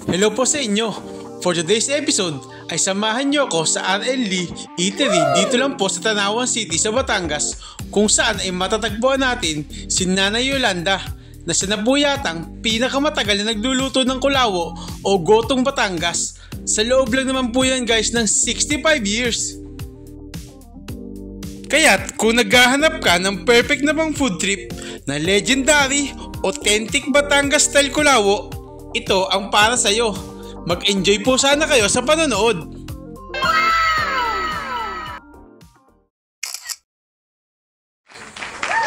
Hello po sa inyo. For today's episode ay samahan niyo ako sa R.L. Lee Eatery dito lang po sa Tanawan City sa Batangas, kung saan ay matatagpuan natin si Nanay Yolanda na siya na po yatang pinakamatagal na nagluluto ng kulawo o gotong Batangas. Sa loob lang naman po yan guys ng 65 years. Kaya't kung naghahanap ka ng perfect na pang food trip na legendary, authentic Batangas style kulawo, ito ang para sa'yo. Mag-enjoy po sana kayo sa panonood.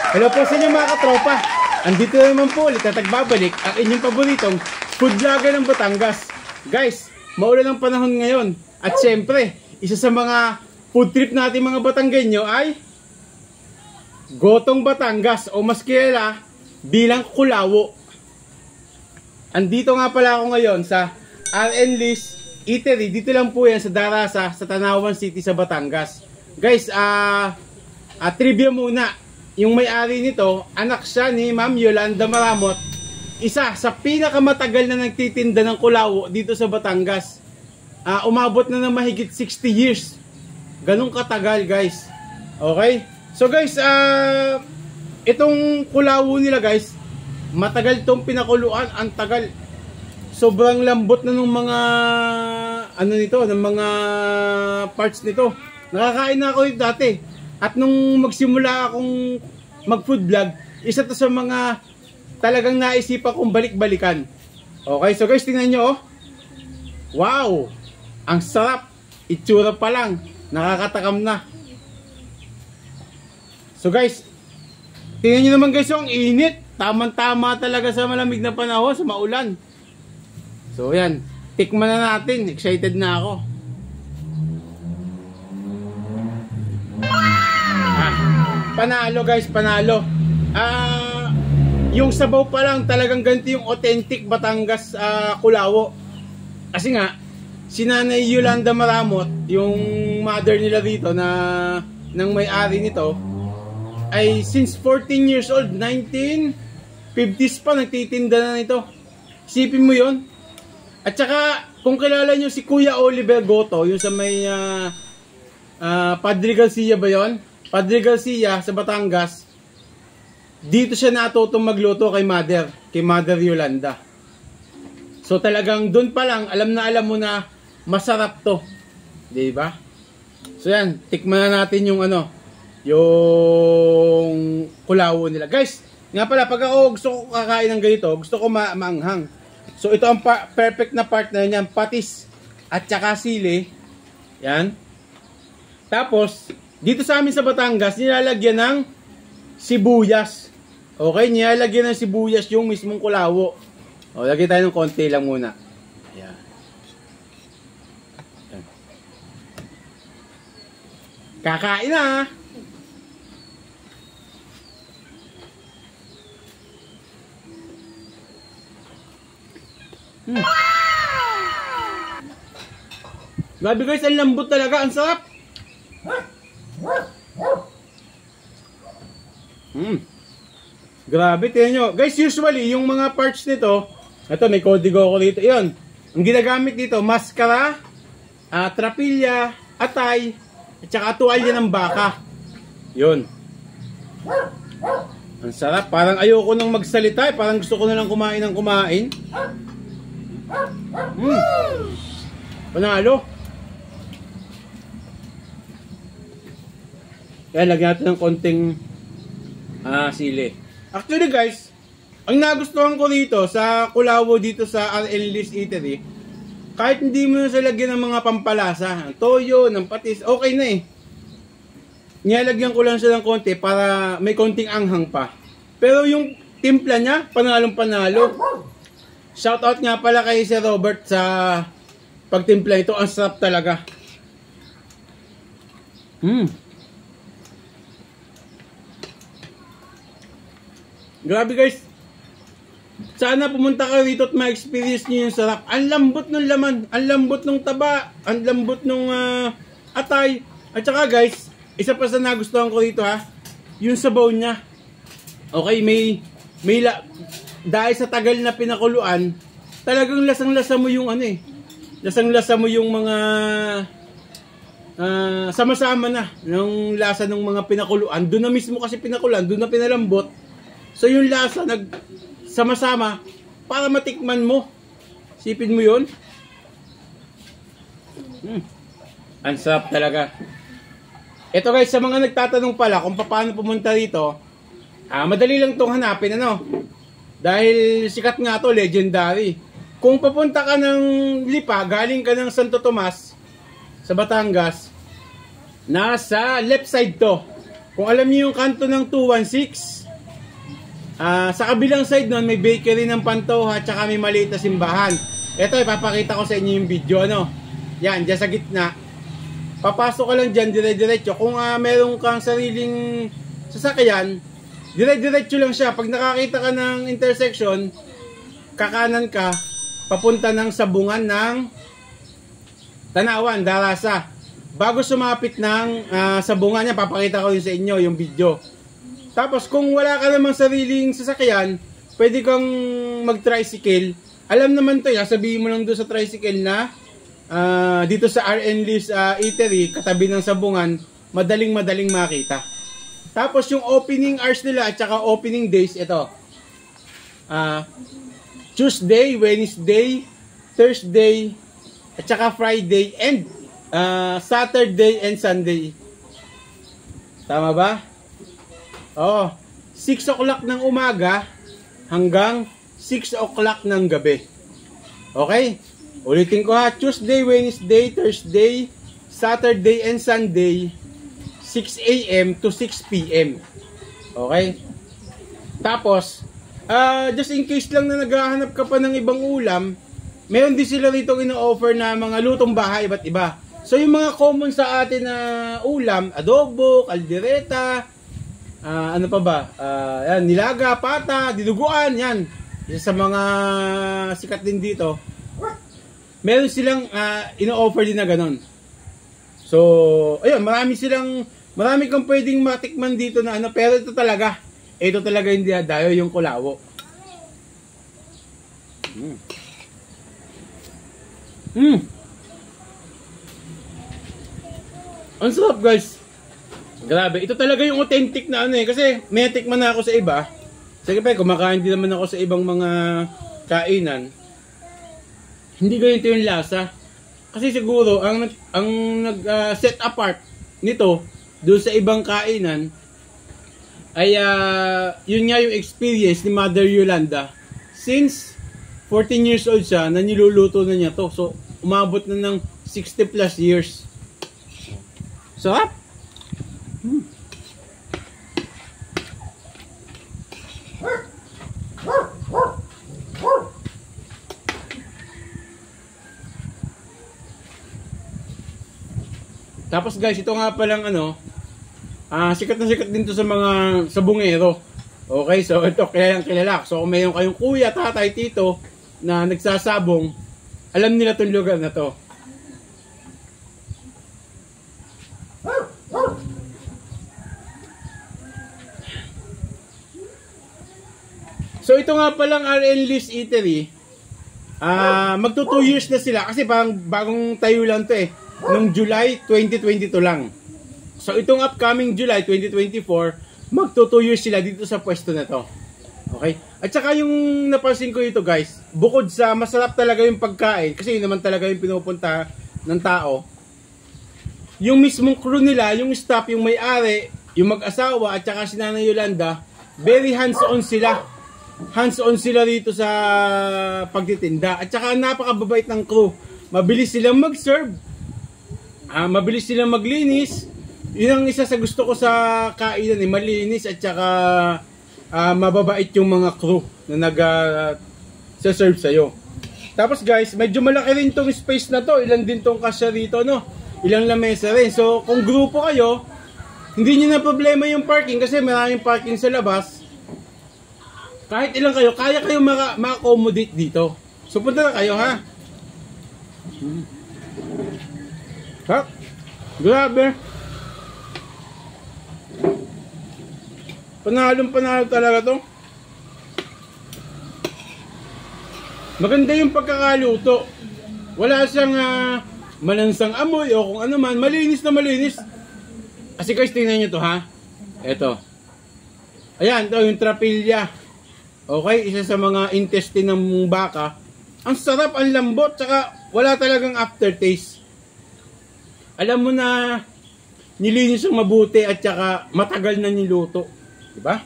Hello po sa inyo mga katropa. Andito naman po ulit at nagbabalik ang inyong paboritong food vlogger ng Batangas. Guys, maulan ang panahon ngayon. At syempre, isa sa mga food trip natin mga Batanggenyo ay Gotong Batangas o mas kilala bilang kulawo. Andito nga pala ako ngayon sa R.L. Lee's Eatery. Dito lang po yan sa Darasa, sa Tanawan City sa Batangas. Guys, trivia muna. Yung may-ari nito, anak siya ni Ma'am Yolanda Maramot. Isa sa pinakamatagal na nagtitinda ng kulawo dito sa Batangas. Umabot na ng mahigit 60 years. Ganun katagal guys. Okay? So guys, itong kulawo nila guys, matagal itong pinakuluan, ang tagal. Sobrang lambot na ng mga ng mga parts nito. Nakakain na ako ito dati. At nung magsimula akong mag-food vlog, isa to sa mga talagang naisipan kong balik-balikan. Okay, so guys, tingnan nyo oh. Wow! Ang sarap. Itsura pa lang. Nakakatakam na. So guys, tingnan nyo naman guys, ang init. Tamang-tama talaga sa malamig na panahon, sa maulan. So yan, tikman na natin. Excited na ako. Panalo guys, panalo. Yung sabaw pa lang talagang ganito yung authentic Batangas kulawo. Kasi nga, si Nanay Yolanda Maramot, yung mother nila dito ng may-ari nito, ay since 14 years old, 1950s pa nagtitinda na nito. Isipin mo yon. At saka kung kilala nyo si Kuya Oliver Goto, yung sa may Padre Garcia ba yon? Padre Garcia sa Batangas. Dito siya natutong magluto kay Mother Yolanda. So talagang doon pa lang alam mo na masarap to. 'Di ba? So yan, tikman na natin yung yung kulawo nila. Guys, nga pala, pag ako gusto ko kakain ng ganito, gusto ko maanghang. So ito ang perfect na partner niyan, patis at saka sili. Yan. Tapos, dito sa amin sa Batangas, nilalagyan ng sibuyas. Okay, nilalagyan ng sibuyas yung mismong kulawo. O, lagyan tayo ng konti lang muna. Ayan. Ayan. Kakain na! Grabe guys, ang lambot talaga, ang sarap. Grabe, tingnan nyo. Guys, usually, yung mga parts nito, ito, may kodigo ako dito. Yun, ang ginagamit dito, maskara, trapilya, atay, at saka tuwalya ng baka. Yun. Ang sarap. Parang ayoko nang magsalita. Parang gusto ko na lang kumain ng kumain. Panalo. Yan, lagyan natin ng konting sili. Actually guys, ang nagustuhan ko dito sa kulawo dito sa R.L. Lee's Eatery, kahit hindi mo na sa lagyan ng mga pampalasa, ng toyo, ng patis, okay na eh. Nilalagyan ko lang siya ng konti para may konting anghang pa. Pero yung timpla niya, panalong panalo. Shoutout nga pala kay Sir Robert sa pagtimpla ito. Ang sarap talaga. Grabe guys. Sana pumunta kayo dito at ma-experience nyo yung sarap. Ang lambot ng laman. Ang lambot ng taba. Ang lambot ng atay. At saka guys, isa pa sa nagustuhan ko dito yung sabaw niya. Okay, dahil sa tagal na pinakuluan, talagang lasang-lasa mo yung ano eh. Lasang-lasa mo yung mga sama-sama na ng lasa ng mga pinakuluan. Doon na mismo kasi pinakuluan, doon na pinalambot. So yung lasa sama-sama para matikman mo. Sipin mo yun. Ang sarap talaga. Ito guys, sa mga nagtatanong pala kung paano pumunta dito, madali lang itong hanapin, ano? Dahil sikat nga to, legendary. Kung papunta ka ng Lipa, galing ka ng Santo Tomas sa Batangas, nasa left side to. Kung alam niyo yung kanto ng 216, sa kabilang side nun may bakery ng Pantoja at saka may maliit na simbahan. Ito, ipapakita ko sa inyo yung video, ano? Yan, dyan sa gitna. Papasok ka lang dyan, dire-diretso. Kung meron kang sariling sasakyan, dire-diretso lang siya. Pag nakakita ka ng intersection, kakanan ka, papunta ng sabungan ng Tanawan, Darasa. Bago sumapit ng sabungan niya, papakita ko yun sa inyo, yung video. Tapos kung wala ka namang sariling sasakyan, pwede kang mag-tricycle. Alam naman to, sabihin mo lang doon sa tricycle na dito sa RN Lee's Eatery, katabi ng sabungan, madaling makita. Tapos yung opening hours nila at saka opening days, ito. Tuesday, Wednesday, Thursday, at saka Friday, and Saturday and Sunday. Tama ba? Oo. 6 o'clock ng umaga hanggang 6 o'clock ng gabi. Okay? Ulitin ko ha. Tuesday, Wednesday, Thursday, Saturday, and Sunday, 6 a.m. to 6 p.m. Okay? Tapos, just in case lang na naghahanap ka pa ng ibang ulam, meron din sila rito ino-offer na mga lutong bahay, iba't iba. So, yung mga common sa atin na ulam, adobo, kaldereta, ano pa ba? Yan, nilaga, pata, dinuguan, yan. Isa sa mga sikat din dito. Meron silang ino-offer din na ganon. So, ayun, marami kang pwedeng matikman dito na ano, pero ito talaga yung dinadayo, yung kulawo. Ang sarap guys. Grabe, ito talaga yung authentic na ano eh, kasi may tikman na ako sa iba. Sige pa, kumakain din naman ako sa ibang mga kainan. Hindi ganito yung lasa. Kasi siguro, ang nag-set apart nito, doon sa ibang kainan, ay yun nga yung experience ni Mother Yolanda. Since 14 years old siya, na niluluto na niya to. So, umabot na ng 60 plus years. Sarap! Tapos guys, ito nga palang ano, sikat na sikat din to sa mga sabungero. Okay, so ito kilalang kilala. So kung mayroon kayong kuya, tatay, tito na nagsasabong, alam nila itong lugar na to. So ito nga palang RN Lee's Eatery, magto 2 years na sila kasi parang bagong tayo lang to eh. Noong July 2022 lang. So itong upcoming July 2024, magto 2 years sila dito sa pwesto na to. Okay? At saka yung napansin ko ito guys, bukod sa masarap talaga yung pagkain, kasi yun naman talaga yung pinupunta ng tao, yung mismong crew nila, yung staff, yung may-ari, yung mag-asawa at saka si Nanay Yolanda, very hands-on sila. Hands-on sila dito sa pagtitinda. At saka napakababait ng crew. Mabilis silang mag-serve. Mabilis silang maglinis. Yun ang isa sa gusto ko sa kainan eh, malinis at saka mababait yung mga crew na nag-serve sa'yo. Tapos guys, medyo malaki rin tong space na to. Ilan din tong kasya rito, no? Ilang lamesa rin. So, kung grupo kayo, hindi nyo na problema yung parking kasi maraming parking sa labas. Kahit ilang kayo, kaya kayo ma-accommodate dito. So, punta na kayo, ha? Ha? Grabe. Panalo talaga to. Maganda yung pagkakaluto. Wala siyang malansang amoy o kung ano man. Malinis na malinis. Kasi guys, tingnan nyo to ha. Eto. Ayan, ito yung trapilya. Okay, isa sa mga intestine ng baka. Ang sarap, ang lambot, tsaka wala talagang aftertaste. Alam mo na nilinis ang mabuti at tsaka matagal na niluto. Diba?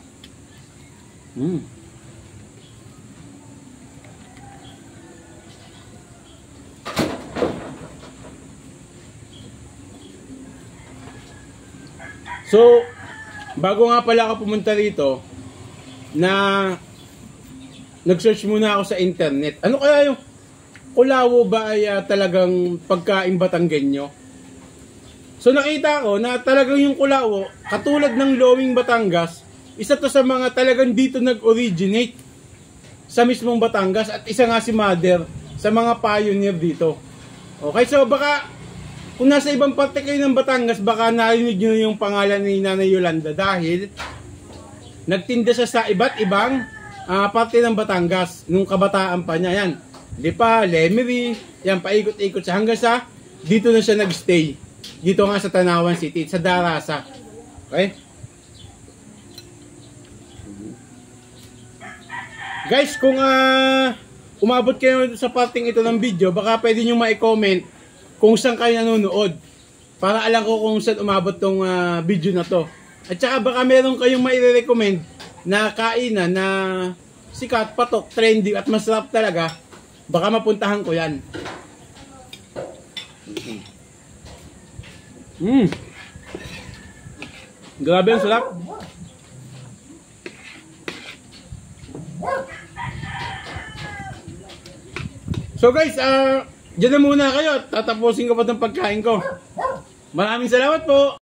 So, bago nga pala ako pumunta rito, nag-search muna ako sa internet. Ano kaya yung kulawo ba ay talagang pagkain Batanggenyo? So nakita ko na talagang yung kulawo, katulad ng Lowing Batangas, isa to sa mga talagang dito nag-originate sa mismong Batangas at isa nga si Mother sa mga pioneer dito. Okay, so baka kung nasa ibang parte kayo ng Batangas, baka narinig nyo yung pangalan ni Nanay Yolanda dahil nagtinda siya sa iba't ibang parte ng Batangas nung kabataan pa niya. Yan, Lipa, Lemery, yan, paikot-ikot siya hanggang sa dito na siya nagstay. Dito nga sa Tanawan City, sa Darasa. Okay? Guys, kung umabot kayo sa parting ito ng video, baka pwede nyo ma-comment kung saan kayo nanonood. Para alam ko kung saan umabot tong video na to. At saka baka meron kayong mai-recommend na kainan na sikat, patok, trendy at masarap talaga. Baka mapuntahan ko yan. Grabe ang sarap. So guys, dyan na muna kayo. Tatapusin ko pa itong pagkain ko. Maraming salamat po.